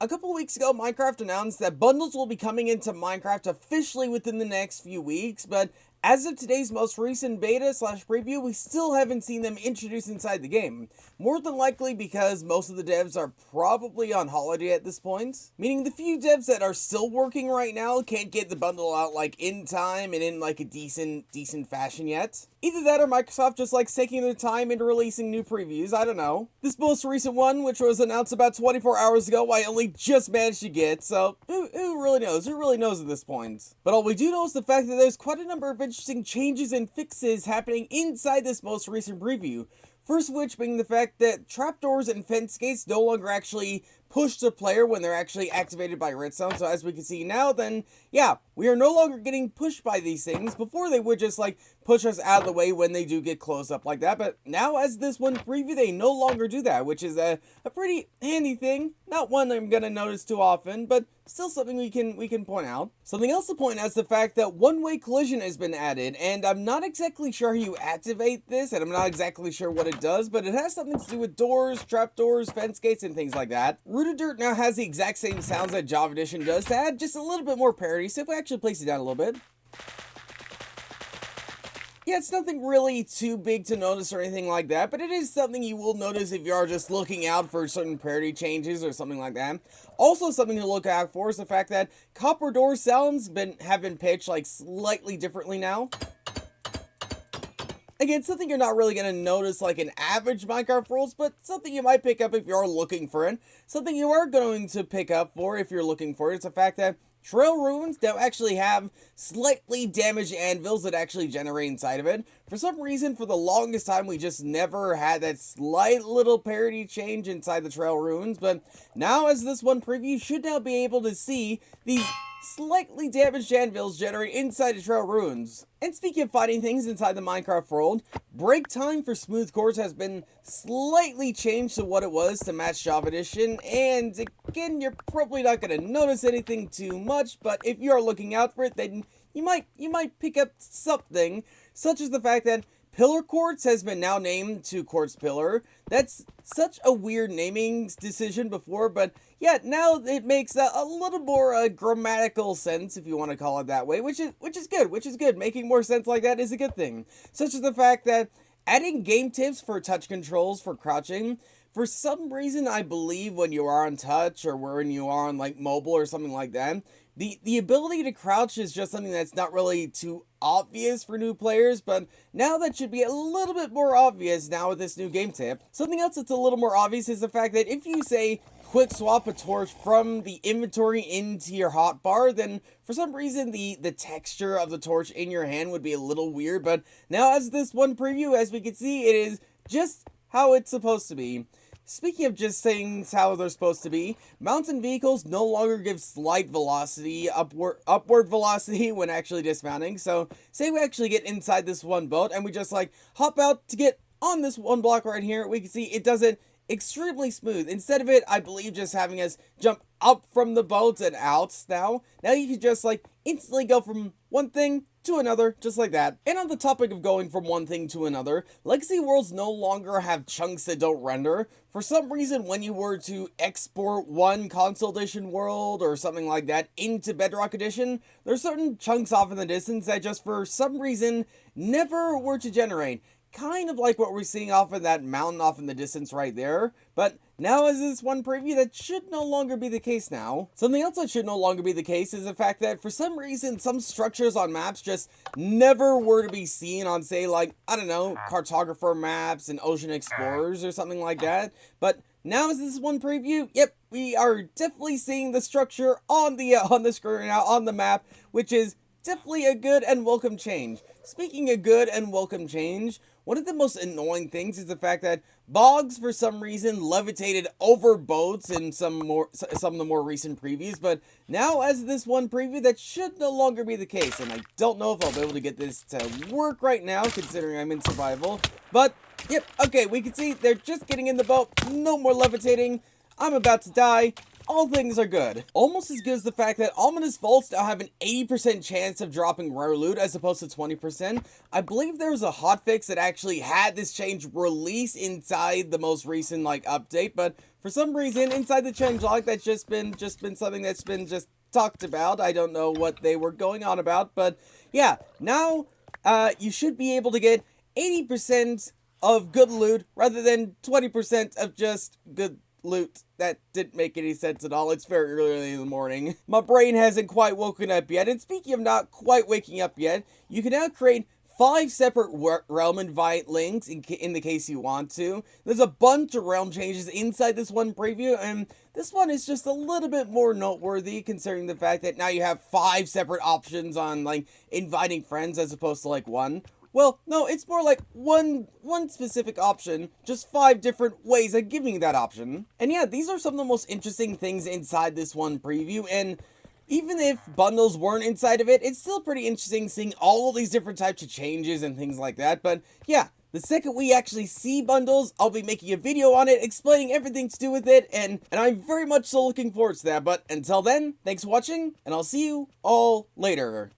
A couple weeks ago, Minecraft announced that bundles will be coming into Minecraft officially within the next few weeks, but as of today's most recent beta slash preview, we still haven't seen them introduced inside the game. More than likely because most of the devs are probably on holiday at this point, meaning the few devs that are still working right now can't get the bundle out like in time and in like a decent fashion yet. Either that or Microsoft just likes taking their time into releasing new previews, I don't know. This most recent one, which was announced about 24 hours ago, I only just managed to get, so who really knows? Who really knows at this point? But all we do know is the fact that there's quite a number of interesting changes and fixes happening inside this most recent preview. First of which being the fact that trapdoors and fence gates no longer actually push the player when they're actually activated by redstone. So as we can see now, then yeah, we are no longer getting pushed by these things. Before they would just like push us out of the way when they do get close up like that. But now as this one preview, they no longer do that, which is a pretty handy thing. Not one I'm gonna notice too often, but still something we can point out. Something else to point out is the fact that one-way collision has been added, and I'm not exactly sure how you activate this, and I'm not exactly sure what it does, but it has something to do with doors, trapdoors, fence gates, and things like that. Rooted Dirt now has the exact same sounds that Java Edition does to add just a little bit more parity, so if we actually place it down a little bit. Yeah, it's nothing really too big to notice or anything like that, but it is something you will notice if you are just looking out for certain parity changes or something like that. Also, something to look out for is the fact that copper door sounds have been pitched like slightly differently now. Again, something you're not really going to notice like in average Minecraft rules, but something you might pick up if you're looking for it. Something you are going to pick up for if you're looking for it is the fact that Trail Ruins don't actually have slightly damaged anvils that actually generate inside of it. For some reason, for the longest time, we just never had that slight little parity change inside the Trail Ruins, but now as this one preview, you should now be able to see these slightly damaged anvils generate inside the Trail Ruins. And speaking of fighting things inside the Minecraft world, break time for smooth cores has been slightly changed to what it was to match Java Edition, and again, you're probably not going to notice anything too much, but if you are looking out for it, then you might pick up something, such as the fact that Pillar Quartz has been now named to Quartz Pillar. That's such a weird naming decision before, but yeah, now it makes a little more grammatical sense, if you want to call it that way, which is good. Making more sense like that is a good thing. Such as the fact that adding game tips for touch controls for crouching. For some reason, I believe when you are on touch or when you are on like mobile or something like that, the ability to crouch is just something that's not really too obvious for new players, but now that should be a little bit more obvious now with this new game tip. Something else that's a little more obvious is the fact that if you say quick swap a torch from the inventory into your hotbar, then for some reason the texture of the torch in your hand would be a little weird, but now as this one preview, as we can see, it is just how it's supposed to be. Speaking of just things how they're supposed to be, mountain vehicles no longer give slight velocity, upward velocity when actually dismounting. So say we actually get inside this one boat and we just like hop out to get on this one block right here, we can see it does it extremely smooth. Instead of it, I believe, just having us jump up from the boat and out now you can just like instantly go from one thing to another, just like that. And on the topic of going from one thing to another, Legacy Worlds no longer have chunks that don't render. For some reason, when you were to export one Console Edition world or something like that into Bedrock Edition, there's certain chunks off in the distance that just for some reason never were to generate. Kind of like what we're seeing off of that mountain off in the distance right there, but now as this one preview, that should no longer be the case now. Something else that should no longer be the case is the fact that for some reason, some structures on maps just never were to be seen on, say, like, I don't know, cartographer maps and ocean explorers or something like that, but now as this one preview, yep, we are definitely seeing the structure on the screen now, on the map, which is definitely a good and welcome change. Speaking of good and welcome change, one of the most annoying things is the fact that bogs, for some reason, levitated over boats in some of the more recent previews, but now as this one preview, that should no longer be the case, and I don't know if I'll be able to get this to work right now, considering I'm in survival, but, yep, okay, we can see they're just getting in the boat, no more levitating, I'm about to die, all things are good. Almost as good as the fact that Ominous Vaults now have an 80% chance of dropping rare loot as opposed to 20%. I believe there was a hotfix that actually had this change release inside the most recent like update, but for some reason inside the changelog that's just been something that's been just talked about. I don't know what they were going on about, but yeah, now you should be able to get 80% of good loot rather than 20% of just good loot. That didn't make any sense at all. It's very early in the morning. My brain hasn't quite woken up yet. And speaking of not quite waking up yet, you can now create 5 separate realm invite links in the case you want to. There's a bunch of realm changes inside this one preview, and this one is just a little bit more noteworthy considering the fact that now you have 5 separate options on like inviting friends as opposed to like 1. Well, no, it's more like one specific option, just 5 different ways of giving you that option. And yeah, these are some of the most interesting things inside this one preview, and even if bundles weren't inside of it, it's still pretty interesting seeing all these different types of changes and things like that. But yeah, the second we actually see bundles, I'll be making a video on it, explaining everything to do with it, and I'm very much so looking forward to that. But until then, thanks for watching, and I'll see you all later.